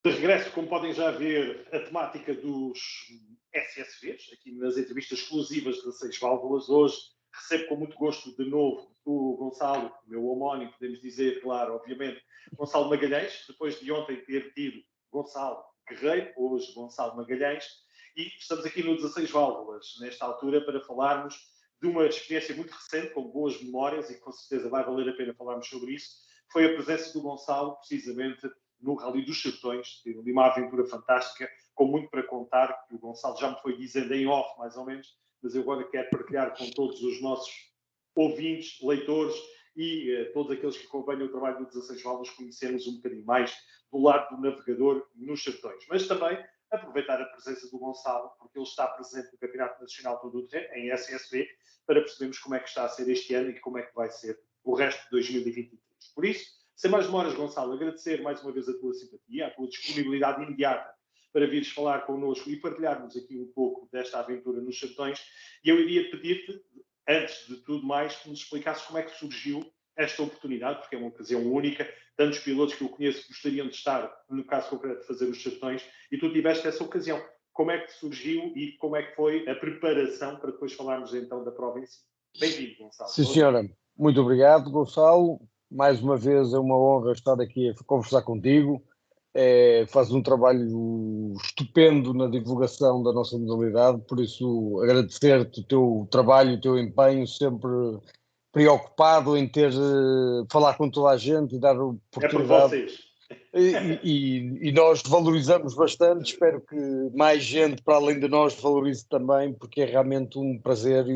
De regresso, como podem já ver, a temática dos SSVs, aqui nas entrevistas exclusivas de 16 válvulas. Hoje recebo com muito gosto de novo o Gonçalo, meu homónimo, podemos dizer, claro, obviamente, Gonçalo Magalhães, depois de ontem ter tido Gonçalo Guerreiro, hoje Gonçalo Magalhães, e estamos aqui no 16 válvulas, nesta altura, para falarmos de uma experiência muito recente, com boas memórias, e que com certeza vai valer a pena falarmos sobre isso. Foi a presença do Gonçalo, precisamente, no Rally dos Sertões, de uma aventura fantástica, com muito para contar, que o Gonçalo já me foi dizendo em off, mais ou menos, mas eu agora quero partilhar com todos os nossos ouvintes, leitores e todos aqueles que acompanham o trabalho do 16 Válvulas, conhecermos um bocadinho mais do lado do navegador nos sertões. Mas também aproveitar a presença do Gonçalo, porque ele está presente no Campeonato Nacional Todo o Terreno, em SSV, para percebermos como é que está a ser este ano e como é que vai ser o resto de 2023. Por isso, sem mais demoras, Gonçalo, agradecer mais uma vez a tua simpatia, a tua disponibilidade imediata para vires falar connosco e partilharmos aqui um pouco desta aventura nos sertões. E eu iria pedir-te, antes de tudo mais, que nos explicasses como é que surgiu esta oportunidade, porque é uma ocasião única. Tantos pilotos que eu conheço gostariam de estar, no caso concreto, de fazer os sertões, e tu tiveste essa ocasião. Como é que surgiu e como é que foi a preparação para depois falarmos então da prova em si? Bem-vindo, Gonçalo. Sim, senhora. Muito obrigado, Gonçalo. Mais uma vez é uma honra estar aqui a conversar contigo. Faz um trabalho estupendo na divulgação da nossa modalidade, por isso agradecer-te o teu trabalho, o teu empenho, sempre preocupado em ter falar com toda a gente e dar oportunidade. É por vocês. E nós valorizamos bastante, espero que mais gente para além de nós valorize também, porque é realmente um prazer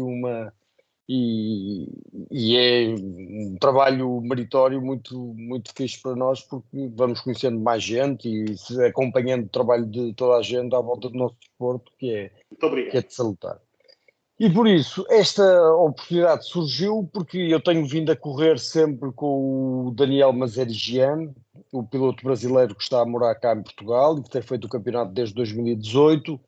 e é um trabalho meritório muito, muito fixe para nós, porque vamos conhecendo mais gente e acompanhando o trabalho de toda a gente à volta do nosso desporto, que é de salutar. E por isso, esta oportunidade surgiu porque eu tenho vindo a correr sempre com o Daniel Mazerigian, o piloto brasileiro que está a morar cá em Portugal e que tem feito o campeonato desde 2018.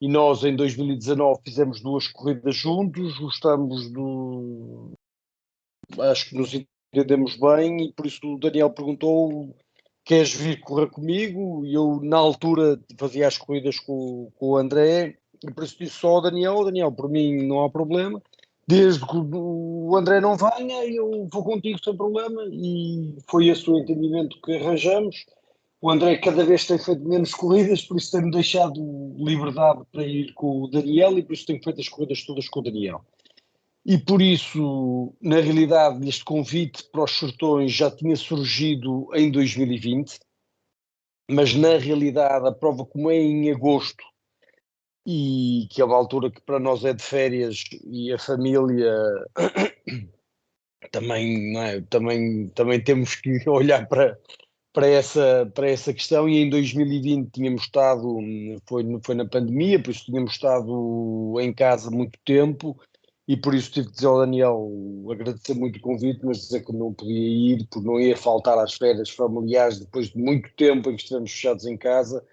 E nós, em 2019, fizemos 2 corridas juntos, gostamos do... Acho que nos entendemos bem e por isso o Daniel perguntou: queres vir correr comigo? E eu, na altura, fazia as corridas com o André e por isso disse só ao Daniel: Daniel, por mim não há problema, desde que o André não venha, eu vou contigo sem problema. E foi esse o entendimento que arranjamos. O André cada vez tem feito menos corridas, por isso tem-me deixado liberdade para ir com o Daniel e por isso tenho feito as corridas todas com o Daniel. E por isso, na realidade, este convite para os sertões já tinha surgido em 2020, mas na realidade a prova, como é em agosto, e que é uma altura que para nós é de férias e a família também, não é? Também temos que olhar para essa questão, e em 2020 tínhamos estado, foi na pandemia, por isso tínhamos estado em casa muito tempo, e por isso tive de dizer ao Daniel, agradecer muito o convite, mas dizer que não podia ir, porque não ia faltar às férias familiares, depois de muito tempo em que estivemos fechados em casa,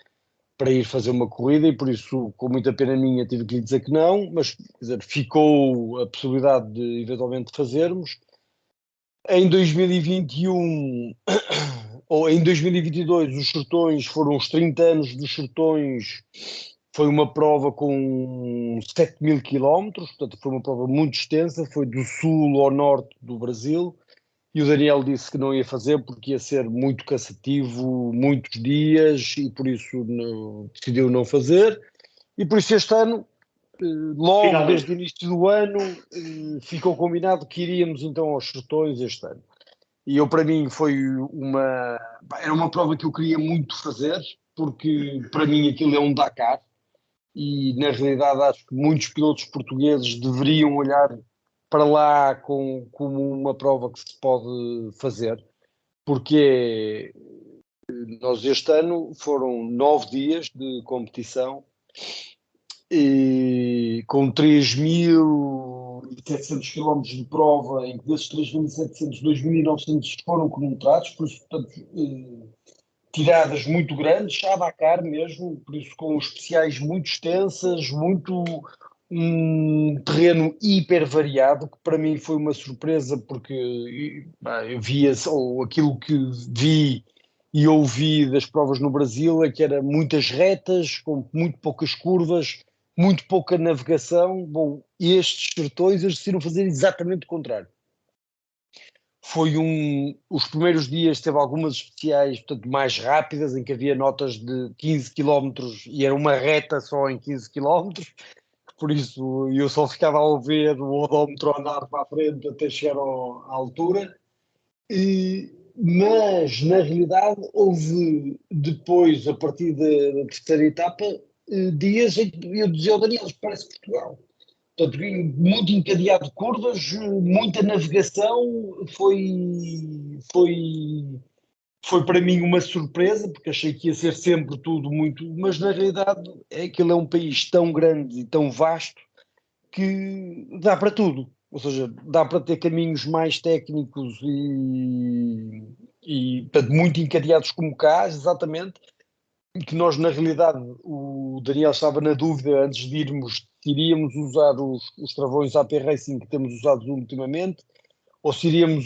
para ir fazer uma corrida, e por isso, com muita pena minha, tive que lhe dizer que não, mas quer dizer, ficou a possibilidade de eventualmente fazermos. Em 2021 ou em 2022, os sertões foram os 30 anos dos sertões. Foi uma prova com 7.000 quilómetros, portanto foi uma prova muito extensa, foi do sul ao norte do Brasil, e o Daniel disse que não ia fazer porque ia ser muito cansativo, muitos dias, e por isso decidiu não fazer. E por isso este ano, logo Finalmente, desde o início do ano, ficou combinado que iríamos então aos sertões este ano. E eu, para mim, era uma prova que eu queria muito fazer, porque para mim aquilo é um Dakar, e na realidade acho que muitos pilotos portugueses deveriam olhar para lá como uma prova que se pode fazer, porque nós este ano foram 9 dias de competição, e com 3.700 quilómetros de prova, em que desses 3.700, 2.900 foram cronometrados, por isso, portanto, tiradas muito grandes, a Dakar mesmo, por isso com especiais muito extensas, um terreno hiper variado, que para mim foi uma surpresa, porque eu via, ou aquilo que vi e eu vi das provas no Brasil é que era muitas retas, com muito poucas curvas, muito pouca navegação. Bom, estes sertões eles decidiram fazer exatamente o contrário. Os primeiros dias teve algumas especiais, portanto, mais rápidas, em que havia notas de 15 km e era uma reta só em 15 km, por isso eu só ficava a ver o odómetro andar para a frente até chegar à altura. Mas, na realidade, houve depois, a partir da terceira etapa, dias em que eu dizia ao Daniel, parece Portugal. Portanto, muito encadeado de curvas, muita navegação, foi para mim uma surpresa, porque achei que ia ser sempre tudo muito, mas na realidade aquilo é um país tão grande e tão vasto que dá para tudo. Ou seja, dá para ter caminhos mais técnicos portanto, muito encadeados como cá, exatamente, que nós, na realidade, o Daniel estava na dúvida antes de irmos se iríamos usar os travões AP Racing que temos usado ultimamente, ou se iríamos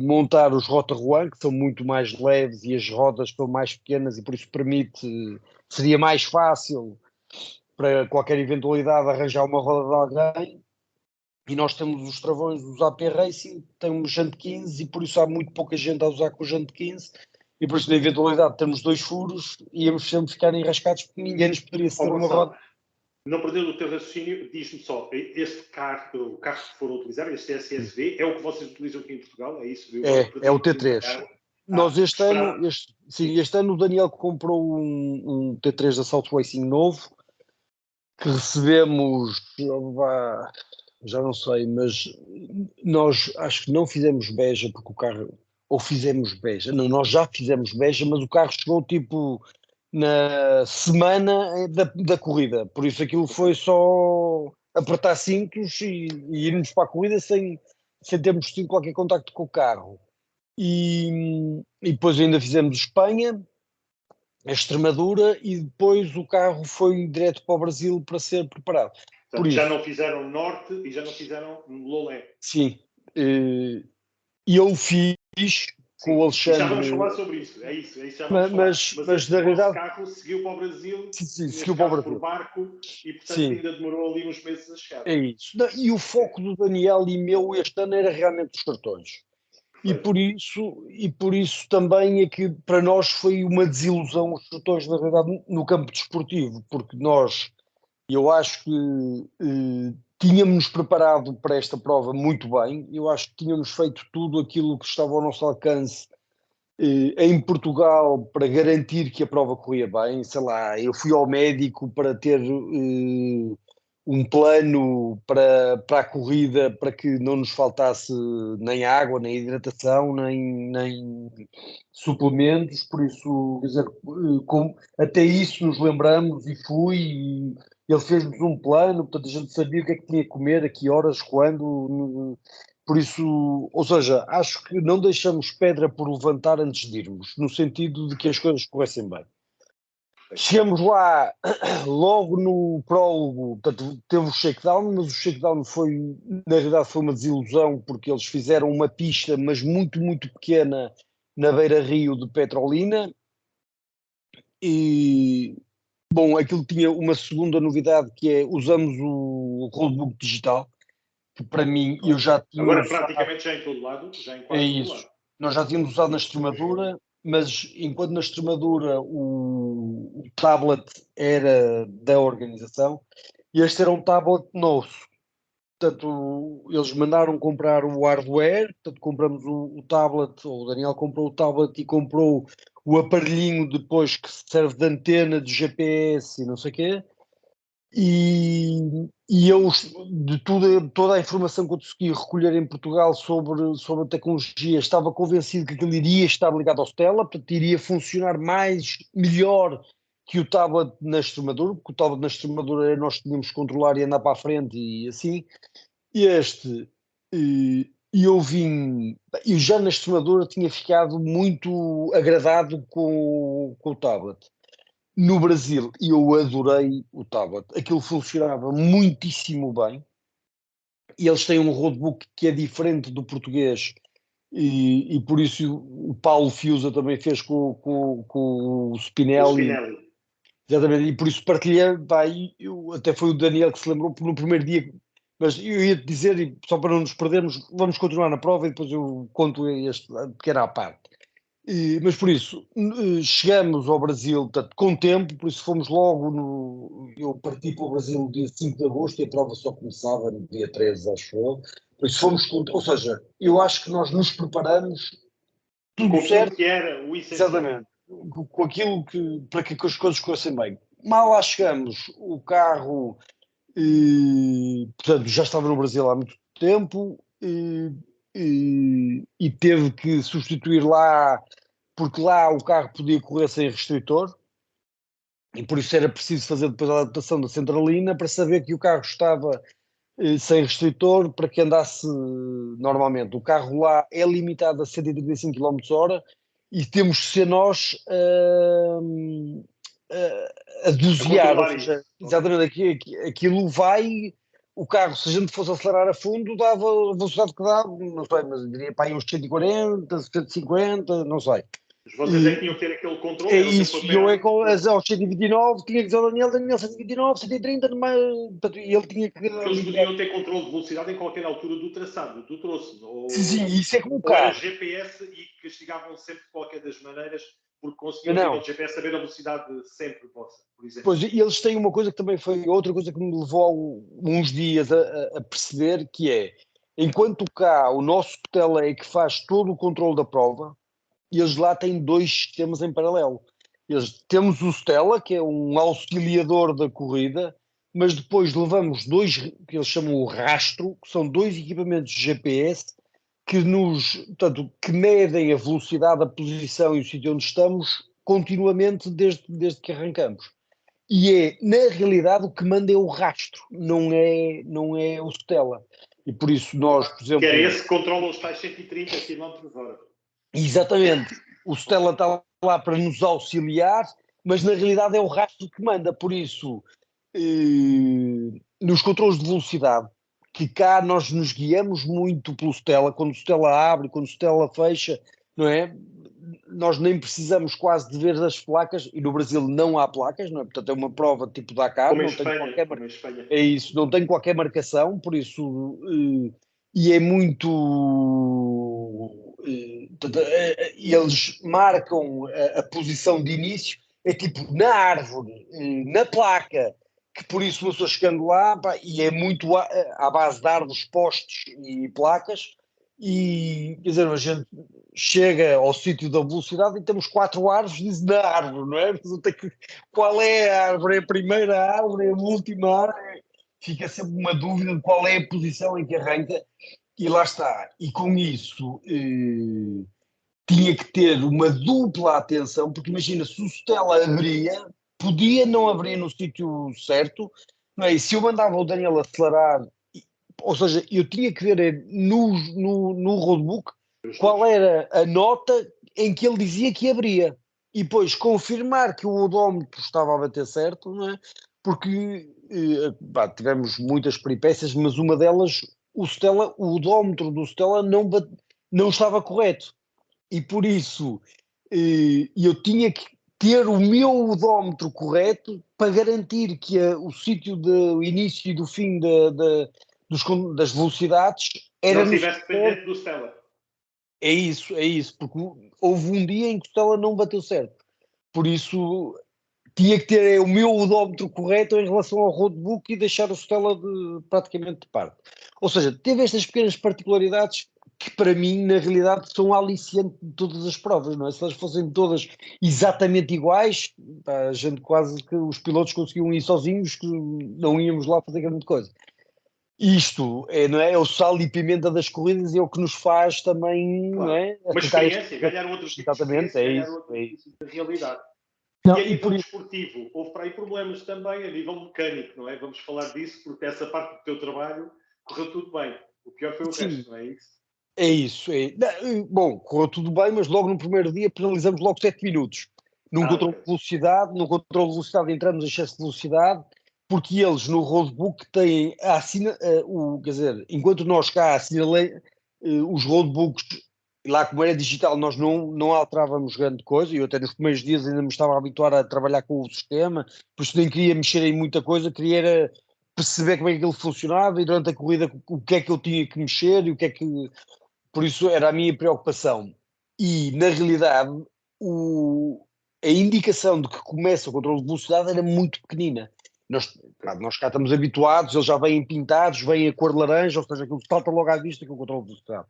montar os Rotaruan, que são muito mais leves e as rodas são mais pequenas e por isso seria mais fácil para qualquer eventualidade arranjar uma roda de alguém. E nós temos os travões dos AP Racing, temos Jante 15 e por isso há muito pouca gente a usar com o Jante 15 e por isso na eventualidade temos 2 furos e íamos sempre ficar enrascados porque ninguém nos poderia ceder uma roda. Não perdendo o teu raciocínio, diz-me só, o carro que foram utilizar, este SSV, é o que vocês utilizam aqui em Portugal? É isso? É o T3. Nós este ano o Daniel comprou um T3 da South Racing novo, que recebemos, já não sei, mas nós acho que não fizemos beja porque o carro, ou fizemos beja, não, nós já fizemos beja, mas o carro chegou tipo na semana da corrida, por isso aquilo foi só apertar cintos e irmos para a corrida sem termos tido qualquer contacto com o carro. E depois ainda fizemos Espanha, a Extremadura e depois o carro foi direto para o Brasil para ser preparado. Portanto, já não fizeram Norte e já não fizeram Lolé. Sim, e eu fiz com o Alexandre. Já vamos falar sobre isso, é isso já vamos falar. Mas na realidade, o seguiu para o Brasil, seguiu para o Brasil. por barco e portanto ainda demorou ali uns meses a chegar. É isso. E o foco do Daniel e meu este ano era realmente os sertões. E por isso também é que para nós foi uma desilusão os sertões, na verdade, no campo desportivo, porque eu acho que tínhamos preparado para esta prova muito bem, eu acho que tínhamos feito tudo aquilo que estava ao nosso alcance em Portugal para garantir que a prova corria bem, sei lá, eu fui ao médico para ter um plano para a corrida, para que não nos faltasse nem água, nem hidratação, nem suplementos, por isso, quer dizer, até isso nos lembramos e ele fez-nos um plano, portanto a gente sabia o que é que tinha que comer, a que horas, quando, por isso, ou seja, acho que não deixamos pedra por levantar antes de irmos, no sentido de que as coisas corressem bem. Chegamos lá logo no prólogo, portanto, teve o shakedown, mas o shakedown na realidade foi uma desilusão, porque eles fizeram uma pista, mas muito, muito pequena, na beira-rio de Petrolina, e, bom, aquilo tinha uma segunda novidade, que é, usamos o roadbook digital, que para mim, eu já tinha agora praticamente já em todo lado, já em quase todo lado. Nós já tínhamos usado na Extremadura, mas enquanto na Extremadura o tablet era da organização, este era um tablet nosso. Portanto, eles mandaram comprar o hardware, portanto compramos o tablet, ou o Daniel comprou o tablet e comprou o aparelhinho depois que serve de antena, de GPS e não sei o quê. E eu, de toda a informação que eu consegui recolher em Portugal sobre a tecnologia, estava convencido que aquilo iria estar ligado ao Stella, portanto iria funcionar melhor que o tablet na Extremadura, porque o tablet na Extremadura nós tínhamos que controlar e andar para a frente e assim. Eu já na Extremadura tinha ficado muito agradado com o tablet. No Brasil, eu adorei o tablet. Aquilo funcionava muitíssimo bem. E eles têm um roadbook que é diferente do português, e por isso o Paulo Fiusa também fez com o Spinelli. Exatamente, e por isso partilhei, pá, até foi o Daniel que se lembrou no primeiro dia, mas eu ia-te dizer, e só para não nos perdermos, vamos continuar na prova e depois eu conto este pequena à parte. Mas por isso, chegamos ao Brasil, portanto, com tempo, por isso fomos logo eu parti para o Brasil no dia 5 de agosto e a prova só começava no dia 13, acho eu. Por isso fomos, ou seja, eu acho que nós nos preparamos tudo com certo. Que era o essencial. Exatamente, com aquilo para que as coisas corressem bem. Mal lá chegamos, o carro, portanto, já estava no Brasil há muito tempo e teve que substituir lá, porque lá o carro podia correr sem restritor, e por isso era preciso fazer depois a adaptação da centralina para saber que o carro estava sem restritor para que andasse normalmente. O carro lá é limitado a 135 km/h e temos que ser nós a dosear, ou seja, exatamente aquilo vai, o carro, se a gente fosse acelerar a fundo, dava a velocidade que dá, não sei, mas diria para aí uns 140, 150, não sei. Mas vocês é que tinham que ter aquele controle. É isso, e eu aos 129 tinha que dizer ao Daniel 129, 130, e ele tinha que... Eles podiam ter controle de velocidade em qualquer altura do traçado, do troço. Sim, isso é como o carro. Ou era GPS e castigavam sempre de qualquer das maneiras, porque conseguiam o GPS saber a velocidade sempre vossa, por exemplo. Pois, e eles têm uma coisa que também foi outra coisa que me levou uns dias a perceber, que é, enquanto cá o nosso Stella é que faz todo o controle da prova, eles lá têm dois sistemas em paralelo. Temos o Stella, que é um auxiliador da corrida, mas depois levamos dois, que eles chamam o rastro, que são dois equipamentos de GPS portanto, que medem a velocidade, a posição e o sítio onde estamos continuamente desde que arrancamos. E é, na realidade, o que manda é o rastro, não é o Stella. E por isso nós, por exemplo... Que é esse que controla os tais 130 km/h. Exatamente. O Stella está lá para nos auxiliar, mas na realidade é o rastro que manda. Por isso, nos controles de velocidade, que cá nós nos guiamos muito pelo Stella, quando o Stella abre, quando o Stella fecha, não é? Nós nem precisamos quase de ver as placas, e no Brasil não há placas, não é? Portanto é uma prova tipo Dakar, como não tem qualquer é isso, não tem qualquer marcação, por isso e é muito eles marcam a posição de início, é tipo na árvore, na placa, que por isso uma pessoa chegando lá, pá, e é muito à base de árvores, postes e placas, e quer dizer, a gente chega ao sítio da velocidade e temos 4 árvores, diz na árvore, não é? Qual é a árvore? É a primeira árvore? É a última árvore? Fica sempre uma dúvida de qual é a posição em que arranca, e lá está. E com isso tinha que ter uma dupla atenção, porque imagina, se o Stella abria, podia não abrir no sítio certo, não é? E se eu mandava o Daniel acelerar, ou seja, eu tinha que ver no roadbook qual era a nota em que ele dizia que abria, e depois confirmar que o odómetro estava a bater certo, não é? Porque tivemos muitas peripécias, mas uma delas, o odómetro do Stella não estava correto, e por isso eu tinha que ter o meu odómetro correto para garantir que o sítio do início e do fim das velocidades era... Não estivesse dependente do Stella. É isso, porque houve um dia em que o Stella não bateu certo, por isso tinha que ter o meu odómetro correto em relação ao roadbook e deixar o Stella praticamente de parte. Ou seja, teve estas pequenas particularidades que para mim, na realidade, são aliciantes de todas as provas, não é? Se elas fossem todas exatamente iguais, a gente quase que os pilotos conseguiam ir sozinhos, que não íamos lá fazer grande coisa. Isto não é o sal e pimenta das corridas, e é o que nos faz também, claro, não é? Uma experiência, ganhar outros tipos de experiência, ganhar outros tipos de realidade. Não, e a nível desportivo, houve para aí problemas também a nível mecânico, não é? Vamos falar disso, porque essa parte do teu trabalho correu tudo bem. O pior foi o resto, não é isso? É isso. Bom, correu tudo bem, mas logo no primeiro dia penalizamos logo 7 minutos. Num controle de velocidade, entramos em excesso de velocidade, porque eles no roadbook têm quer dizer, enquanto nós cá assinalamos os roadbooks lá como era digital, nós não alterávamos grande coisa, e eu até nos primeiros dias ainda me estava a habituar a trabalhar com o sistema, por isso nem queria mexer em muita coisa, queria era perceber como é que aquilo funcionava e durante a corrida o que é que eu tinha que mexer e o que é que... Por isso era a minha preocupação. E, na realidade, a indicação de que começa o controle de velocidade era muito pequenina. Nós cá estamos habituados, eles já vêm pintados, vêm a cor de laranja, ou seja, aquilo salta logo à vista que é o controle de velocidade.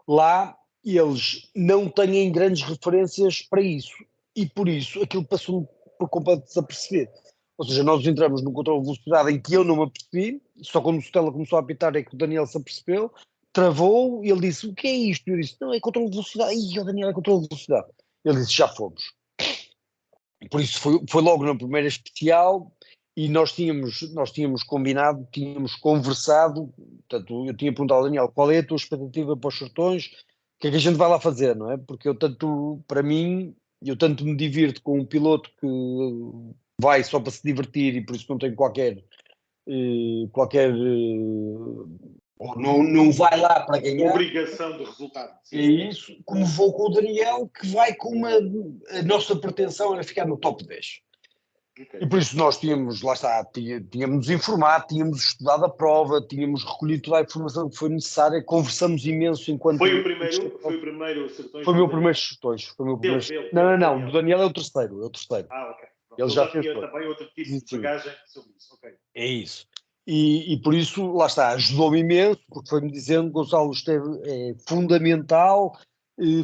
Lá, eles não têm grandes referências para isso. E, por isso, aquilo passou por completo desapercebido. Ou seja, nós entramos num controle de velocidade em que eu não me apercebi, só quando o Stella começou a apitar é que o Daniel se apercebeu, travou e ele disse, o que é isto? E eu disse, não, é controle de velocidade. Ih, o Daniel é controle de velocidade. Ele disse, já fomos. Por isso foi logo na primeira especial e nós tínhamos combinado, tínhamos conversado, portanto, eu tinha perguntado ao Daniel, qual é a tua expectativa para os sertões, o que é que a gente vai lá fazer, não é? Porque para mim, eu tanto me divirto com um piloto que vai só para se divertir e por isso não tem qualquer não vai lá para ganhar. Obrigação de resultado. Sim. É isso, como vou com o Daniel, que vai com a nossa pretensão era ficar no top 10. Okay. E por isso nós tínhamos informado, tínhamos estudado a prova, tínhamos recolhido toda a informação que foi necessária, conversamos imenso enquanto... Foi o primeiro Sertões? Foi o meu primeiro Sertões. Não, do Daniel é o terceiro. Ah, ok. Ele já fez também outro tipo de bagagem sobre isso, ok. É isso. E por isso, lá está, ajudou-me imenso, porque foi-me dizendo, Gonçalo, isto é fundamental,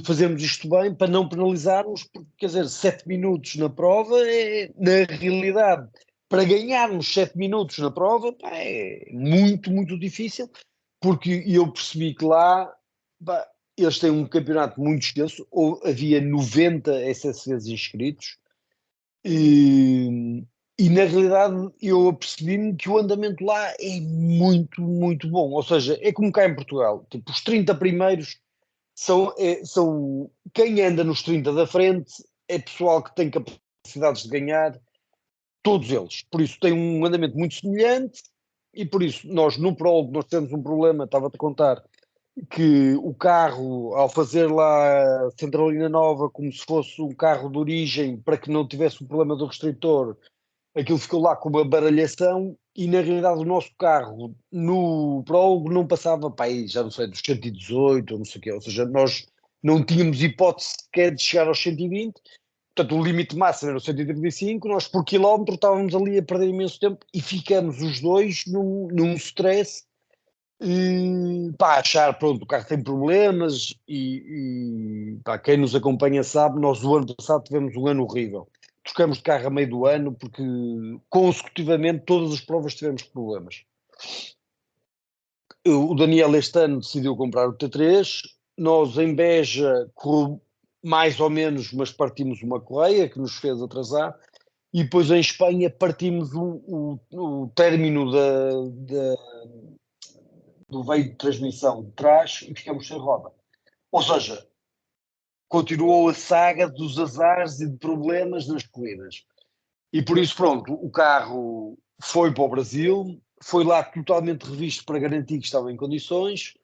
fazermos isto bem para não penalizarmos, porque, quer dizer, 7 minutos na prova na realidade, para ganharmos 7 minutos na prova, é muito, muito difícil, porque eu percebi que lá, eles têm um campeonato muito extenso, havia 90 SSVs inscritos, e na realidade eu apercebi-me que o andamento lá é muito, muito bom. Ou seja, é como cá em Portugal. Tipo, os 30 primeiros são quem anda nos 30 da frente é pessoal que tem capacidades de ganhar, todos eles. Por isso tem um andamento muito semelhante e por isso nós no prólogo nós temos um problema, estava-te a contar, que o carro, ao fazer lá a centralina nova como se fosse um carro de origem para que não tivesse o problema do restritor, aquilo ficou lá com uma baralhação e na realidade o nosso carro no prólogo não passava para aí, já não sei, dos 118 ou não sei o quê, ou seja, nós não tínhamos hipótese sequer de chegar aos 120, portanto o limite máximo era o 135, nós por quilómetro estávamos ali a perder imenso tempo e ficamos os dois num stress, achar, pronto, o carro tem problemas e quem nos acompanha sabe, nós o ano passado tivemos um ano horrível. Trocamos de carro a meio do ano porque consecutivamente todas as provas tivemos problemas. O Daniel este ano decidiu comprar o T3, nós em Beja correu mais ou menos, mas partimos uma correia que nos fez atrasar e depois em Espanha partimos o término do veio de transmissão de trás e ficamos sem roda. Ou seja, continuou a saga dos azares e de problemas nas corridas. E por isso, pronto, o carro foi para o Brasil, foi lá totalmente revisto para garantir que estava em condições,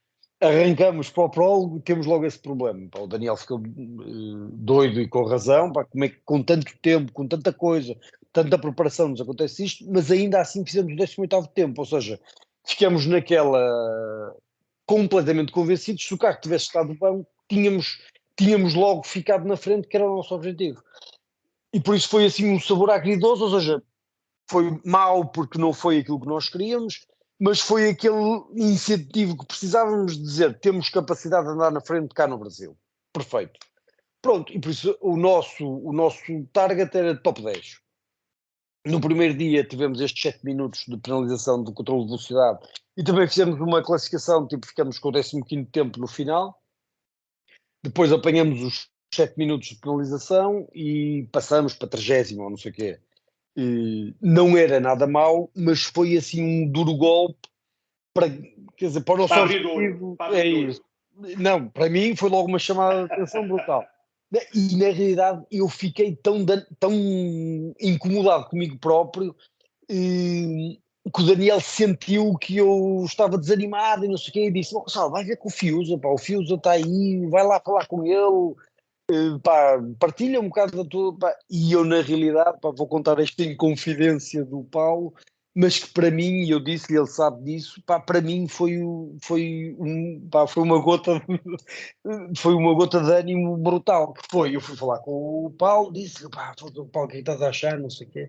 arrancamos para o prólogo e temos logo esse problema. O Daniel ficou doido e com razão, como é que com tanto tempo, com tanta coisa, tanta preparação nos acontece isto, mas ainda assim fizemos o 18º tempo, ou seja, ficamos naquela completamente convencidos, se o carro tivesse estado bem, tínhamos logo ficado na frente, que era o nosso objetivo. E por isso foi assim um sabor agridoso, ou seja, foi mau porque não foi aquilo que nós queríamos, mas foi aquele incentivo que precisávamos de dizer, temos capacidade de andar na frente cá no Brasil. Perfeito. Pronto, e por isso o nosso target era top 10. No primeiro dia tivemos estes 7 minutos de penalização do controle de velocidade e também fizemos uma classificação, tipo ficamos com o 15º tempo no final. Depois apanhamos os 7 minutos de penalização e passamos para 30º ou não sei o quê. Não era nada mau, mas foi assim um duro golpe para, quer dizer, para o nosso objetivo. É isso. Não, para mim foi logo uma chamada de atenção brutal. E na realidade eu fiquei tão incomodado comigo próprio que o Daniel sentiu que eu estava desanimado e não sei o quê, e disse, Gonçalo, vai ver com o Fiusa, pá, o Fiusa está aí, vai lá falar com ele, pá, partilha um bocado da tua, pá. E eu na realidade, pá, vou contar isto em confidência do Paulo, mas que para mim, e eu disse-lhe, ele sabe disso, pá, para mim foi uma gota foi uma gota de ânimo brutal, que foi, eu fui falar com o Paulo, disse, pá, Paulo, o que é que estás a achar, não sei o quê.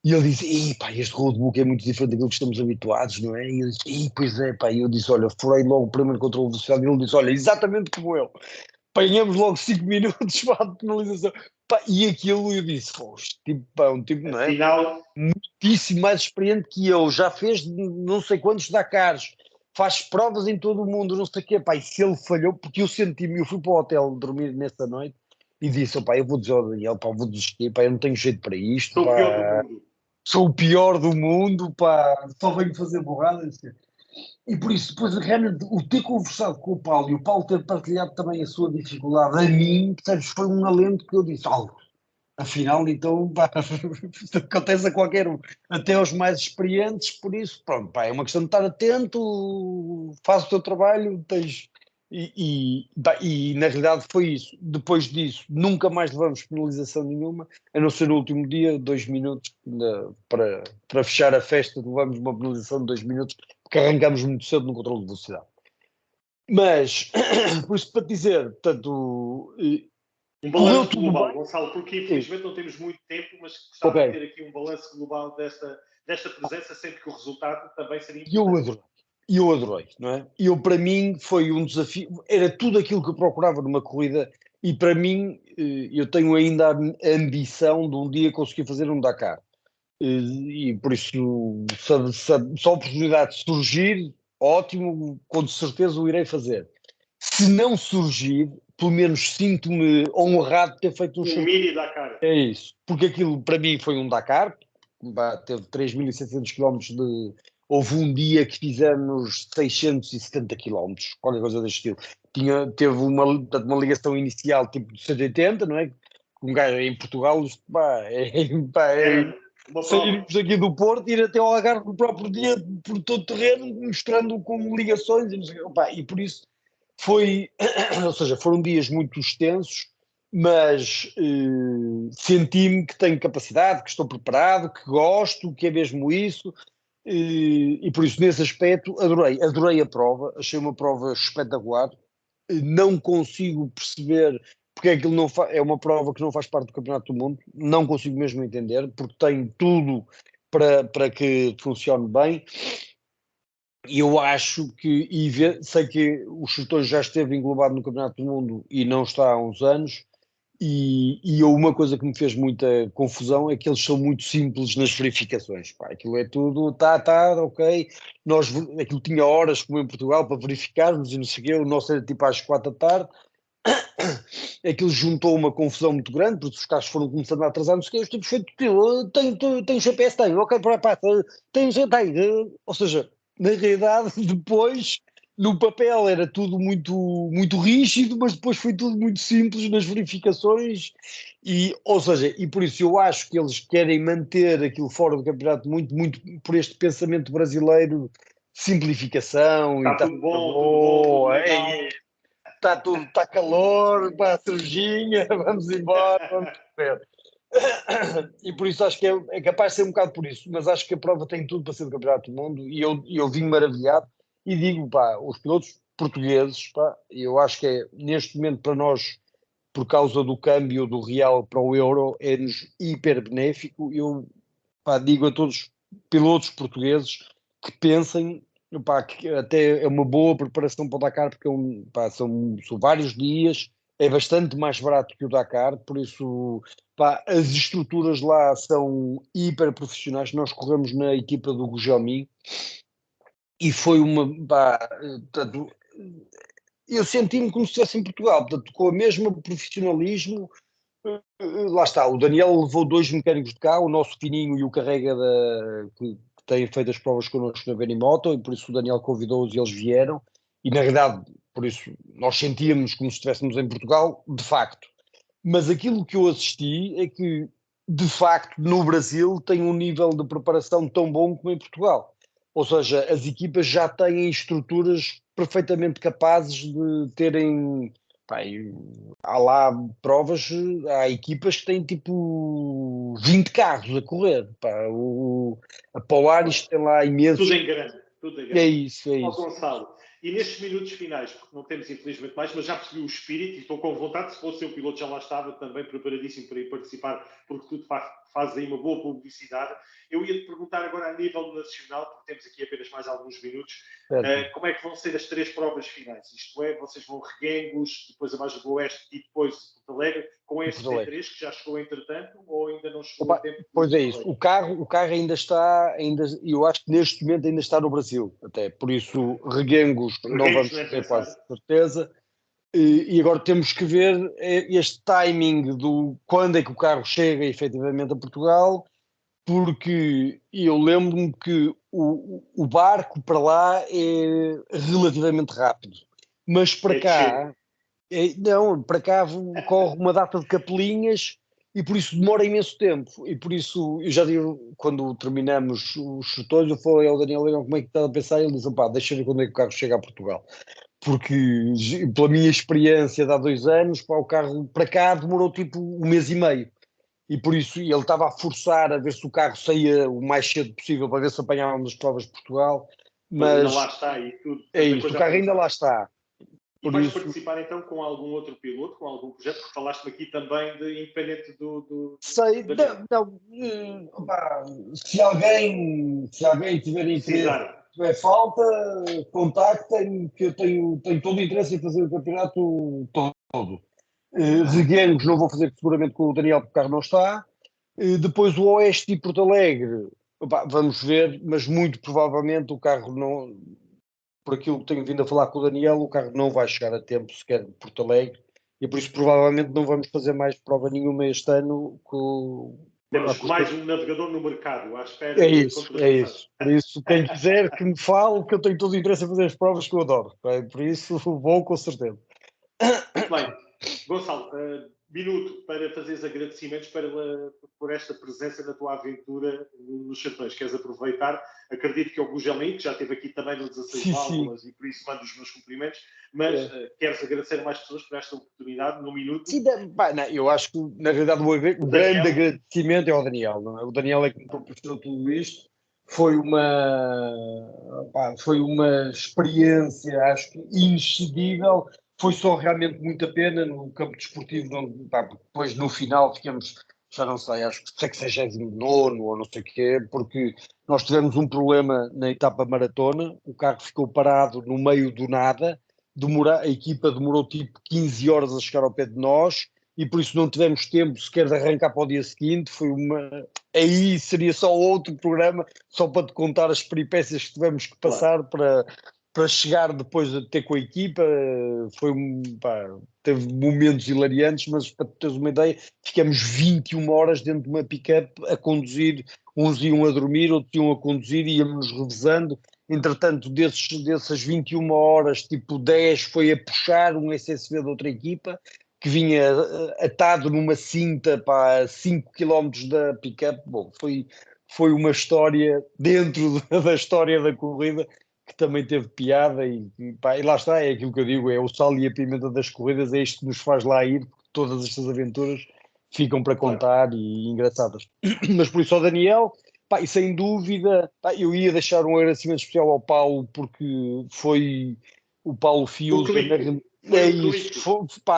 E ele disse, pá, este roadbook é muito diferente daquilo que estamos habituados, não é? E eu disse, pois é, pá. E eu disse, olha, furei logo o primeiro controle de velocidade. E ele disse, olha, exatamente como eu. Apanhamos logo 5 minutos para a penalização. Pá, e aquilo eu disse, pô, este tipo, pá, um tipo, não é? Afinal, muitíssimo mais experiente que eu, já fez não sei quantos Dakars, faz provas em todo o mundo, não sei o quê, pá, e se ele falhou, porque eu senti-me, eu fui para o hotel dormir nessa noite e disse, pá, eu vou dizer ao Daniel, pá, vou desistir, pá, eu não tenho jeito para isto, sou o pior do pá, mundo. sou o pior do mundo, pá, só venho fazer borrada. E por isso, depois, realmente, o ter conversado com o Paulo e o Paulo ter partilhado também a sua dificuldade a mim, percebes, foi um alento que eu disse, afinal, então, pá, acontece a qualquer um, até aos mais experientes, por isso, pronto, pá, é uma questão de estar atento, faz o teu trabalho, tens... E na realidade foi isso. Depois disso, nunca mais levamos penalização nenhuma, a não ser no último dia, 2 minutos, para fechar a festa, levamos uma penalização de 2 minutos, porque arrancamos muito cedo no controle de velocidade. Mas, por isso, para te dizer, portanto, um correu balanço tudo global, bem. Gonçalo, porque infelizmente não temos muito tempo, mas gostava de ter aqui um balanço global desta presença, sendo que o resultado também seria importante. Eu adorei, não é? Para mim, foi um desafio, era tudo aquilo que eu procurava numa corrida, e para mim, eu tenho ainda a ambição de um dia conseguir fazer um Dakar. E por isso, se a oportunidade surgir, ótimo, com certeza o irei fazer. Se não surgir, pelo menos sinto-me honrado de ter feito um mini Dakar. É isso, porque aquilo para mim foi um Dakar, teve 3.700 km de. Houve um dia que fizemos 670 km, qualquer coisa deste estilo. Teve uma ligação inicial tipo de 180, não é? Um gajo em Portugal, sairmos aqui do Porto, ir até ao Algarve no próprio dia, por todo o terreno, misturando com ligações, e por isso foi, ou seja, foram dias muito extensos, mas senti-me que tenho capacidade, que estou preparado, que gosto, que é mesmo isso, e por isso, nesse aspecto, adorei a prova, achei uma prova espetacular. Não consigo perceber porque é que é uma prova que não faz parte do Campeonato do Mundo, não consigo mesmo entender, porque tem tudo para que funcione bem. E eu acho que, sei que o Sertões já esteve englobado no Campeonato do Mundo e não está há uns anos, uma coisa que me fez muita confusão é que eles são muito simples nas verificações. Pá, aquilo é tudo, ok. Aquilo tinha horas, como em Portugal, para verificarmos e não sei o quê, o nosso era tipo às 4 da tarde. Aquilo juntou uma confusão muito grande, porque os carros foram começando a atrasar, não sei o quê, os tipos tem GPS, tem, ok, pá, tem, ou seja, na realidade, depois, no papel era tudo muito, muito rígido, mas depois foi tudo muito simples nas verificações, ou seja, e por isso eu acho que eles querem manter aquilo fora do campeonato muito, muito por este pensamento brasileiro, simplificação, Está tudo bom, tudo legal. Está calor, pá, cervejinha, vamos embora, vamos ver. E por isso acho que é capaz de ser um bocado por isso, mas acho que a prova tem tudo para ser do Campeonato do Mundo, e eu vim maravilhado e digo, pá, os pilotos portugueses, pá, eu acho que neste momento para nós, por causa do câmbio do real para o euro, é-nos hiper benéfico. Eu, pá, digo a todos os pilotos portugueses que pensem, pá, que até é uma boa preparação para o Dakar, porque são vários dias, é bastante mais barato que o Dakar, por isso, pá, as estruturas lá são hiper profissionais. Nós corremos na equipa do Gugelmin e foi portanto, eu senti-me como se estivesse em Portugal, portanto, com o mesmo profissionalismo. Lá está, o Daniel levou 2 mecânicos de cá, o nosso Fininho e o Carrega que têm feito as provas connosco na Benimoto, e por isso o Daniel convidou-os e eles vieram, e na realidade, por isso, nós sentíamos como se estivéssemos em Portugal, de facto. Mas aquilo que eu assisti é que de facto, no Brasil tem um nível de preparação tão bom como em Portugal. Ou seja, as equipas já têm estruturas perfeitamente capazes de terem... Pá, há lá provas, há equipas que têm tipo 20 carros a correr. Pá, a Polaris tem lá imensos... Tudo em grande. Tudo em grande. É isso, é isso. Gonçalo, e nestes minutos finais, porque não temos infelizmente mais, mas já percebi o espírito e estou com vontade, se fosse o piloto já lá estava também preparadíssimo para ir participar, porque tu fazes aí uma boa publicidade. Eu ia-te perguntar agora a nível nacional, porque temos aqui apenas mais alguns minutos, como é que vão ser as 3 provas finais? Isto é, vocês vão Reguengos, depois a Margem do Oeste e depois Porto Alegre, com esse T3 que já chegou entretanto, ou ainda não chegou a tempo? Pois é isso, o carro ainda está, eu acho que neste momento ainda está no Brasil, até, por isso Reguengos não vamos ter quase certeza, e agora temos que ver este timing do quando é que o carro chega efetivamente a Portugal, porque eu lembro-me que o barco para lá é relativamente rápido, mas para cá... Não, para cá corre uma data de capelinhas e por isso demora imenso tempo. E por isso, eu já digo, quando terminamos os setores, eu falei ao Daniel Leão como é que está a pensar, e ele disse, pá, deixa ver quando é que o carro chega a Portugal. Porque, pela minha experiência de há 2 anos, pá, o carro para cá demorou tipo 1 mês e meio. E por isso ele estava a forçar a ver se o carro saía o mais cedo possível para ver se apanhávamos as provas de Portugal. Mas ainda lá está e tudo. É isso, o carro ainda lá está. E vais participar então com algum outro piloto, com algum projeto? Porque falaste-me aqui também de independente do Sei, não, se alguém tiver interesse, tiver falta, contactem-me, que eu tenho todo o interesse em fazer o campeonato todo. Reguengos não vou fazer seguramente com o Daniel porque o carro não está. Depois o Oeste e Porto Alegre, vamos ver, mas muito provavelmente o carro não... Por aquilo que tenho vindo a falar com o Daniel, o carro não vai chegar a tempo sequer de Porto Alegre e por isso provavelmente não vamos fazer mais prova nenhuma este ano. Temos mais um navegador no mercado à espera. É isso. Por isso, quem quiser que me fale, que eu tenho todo o interesse em fazer as provas que eu adoro. Por isso, vou com certeza. Muito bem. Gonçalo, minuto para fazeres agradecimentos por esta presença na tua aventura nos Sertões. Queres aproveitar? Acredito que é o Gugelin, que já esteve aqui também no 16 Válvulas e por isso mando os meus cumprimentos, mas queres agradecer a mais pessoas por esta oportunidade, num minuto? Sim, não, eu acho que na realidade o grande agradecimento é ao Daniel, não é? O Daniel é que me proporcionou tudo isto. Foi uma experiência, acho que inexcedível. Foi só realmente muita pena no campo desportivo, depois no final ficamos, já não sei, acho que 69º ou não sei o quê, porque nós tivemos um problema na etapa maratona, o carro ficou parado no meio do nada, a equipa demorou tipo 15 horas a chegar ao pé de nós e por isso não tivemos tempo sequer de arrancar para o dia seguinte. Aí seria só outro programa, só para te contar as peripécias que tivemos que passar para chegar depois a ter com a equipa. Teve momentos hilariantes, mas para teres uma ideia, ficamos 21 horas dentro de uma pick-up a conduzir, uns iam a dormir, outros iam a conduzir, íamos revezando. Entretanto, dessas 21 horas, tipo 10 foi a puxar um SSV de outra equipa, que vinha atado numa cinta para 5 km da pick-up. Bom, foi uma história dentro da história da corrida, que também teve piada e lá está, é aquilo que eu digo, é o sal e a pimenta das corridas, é isto que nos faz lá ir, porque todas estas aventuras ficam para contar e engraçadas. Mas por isso ao Daniel, e sem dúvida, eu ia deixar um agradecimento especial ao Paulo, porque foi o Paulo Fiuza,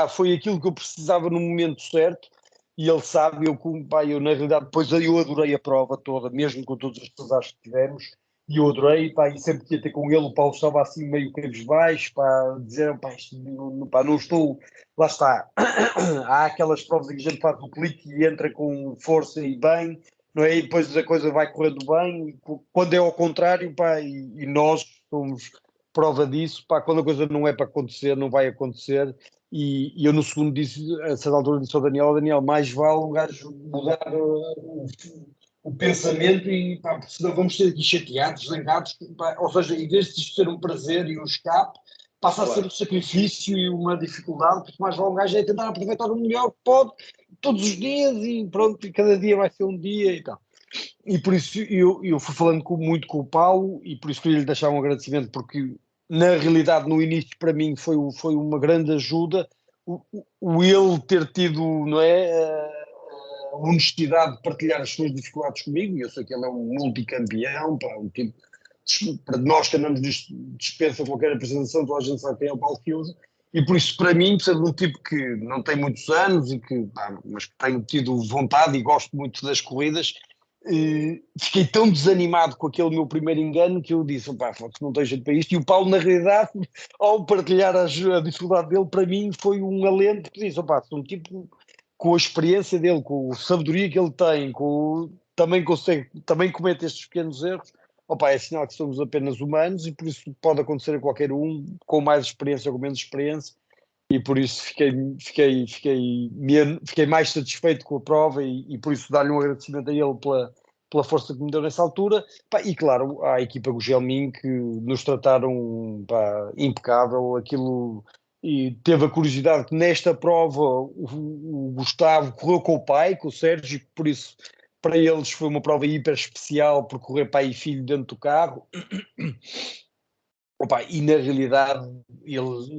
foi aquilo que eu precisava no momento certo, e ele sabe, eu na realidade, depois eu adorei a prova toda, mesmo com todos os pesares que tivemos, e eu adorei, e sempre que ia ter com ele, o Paulo estava assim meio cabisbaixo, dizer, não estou, lá está, há aquelas provas em que a gente faz o clique e entra com força e bem, não é? E depois a coisa vai correndo bem, quando é ao contrário, e nós somos prova disso, quando a coisa não é para acontecer, não vai acontecer, e eu no segundo disse, a certa altura disse ao Daniel, mais vale o gajo mudar o pensamento e porque senão vamos ser aqui chateados, zangados, ou seja, em vez de isto ser um prazer e um escape, passa a ser um sacrifício e uma dificuldade, porque mais vale um gajo é tentar aproveitar o melhor que pode, todos os dias e pronto, e cada dia vai ser um dia e tal. E por isso eu fui falando muito com o Paulo e por isso queria lhe deixar um agradecimento, porque na realidade no início para mim foi uma grande ajuda o ele ter tido, não é, a honestidade de partilhar as suas dificuldades comigo, e eu sei que ele é um multicampeão, pá, um tipo, para nós que andamos dispensa qualquer apresentação, toda a gente sabe quem é o Paulo Fiusa, e por isso para mim, sendo um tipo que não tem muitos anos e que, pá, mas que tenho tido vontade e gosto muito das corridas, fiquei tão desanimado com aquele meu primeiro engano que eu disse, pá, não tenho jeito para isto, e o Paulo na realidade, ao partilhar a dificuldade dele, para mim foi um alento que disse, pá, um tipo com a experiência dele, com a sabedoria que ele tem, também consegue, também comete estes pequenos erros, opa, é sinal que somos apenas humanos e por isso pode acontecer a qualquer um, com mais experiência ou com menos experiência, e por isso fiquei mais satisfeito com a prova e por isso dar-lhe um agradecimento a ele pela força que me deu nessa altura, pá, e claro, à equipa Gugelmin que nos trataram, pá, impecável, aquilo, e teve a curiosidade que nesta prova o Gustavo correu com o pai, com o Sérgio, por isso para eles foi uma prova hiper especial por correr pai e filho dentro do carro. Opa, e na realidade eles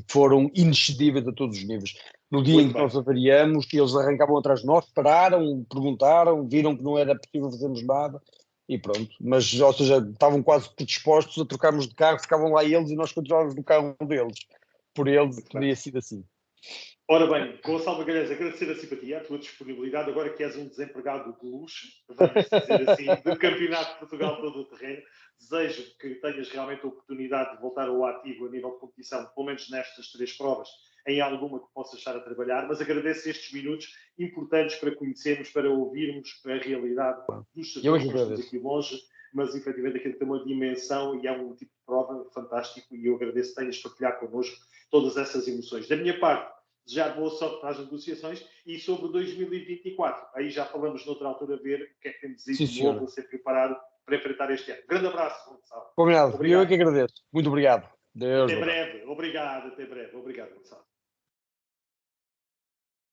foram inexcedíveis a todos os níveis. No dia em que nós avariamos, eles arrancavam atrás de nós, pararam, perguntaram, viram que não era possível fazermos nada e pronto. Mas, ou seja, estavam quase predispostos a trocarmos de carro, ficavam lá eles e nós continuávamos no carro deles. Por eles teria sido assim. Ora bem, Gonçalo Magalhães, agradecer a simpatia, a tua disponibilidade, agora que és um desempregado de luxo, vamos dizer assim, do Campeonato de Portugal todo o terreno. Desejo que tenhas realmente a oportunidade de voltar ao ativo a nível de competição, pelo menos nestas 3 provas, em alguma que possas estar a trabalhar, mas agradeço estes minutos importantes para conhecermos, para ouvirmos a realidade dos setores que nós estamos aqui longe, mas efetivamente aquilo tem uma dimensão e é um tipo de prova fantástico e eu agradeço que tenhas partilhado connosco todas essas emoções. Da minha parte, desejar boa sorte para as negociações e sobre 2024. Aí já falamos noutra altura, ver o que é que temos de novo a ser preparado para enfrentar este ano. Grande abraço, Gonçalo. Combinado. Eu é que agradeço. Muito obrigado. Deus, até breve. Obrigado, até breve. Obrigado, Gonçalo.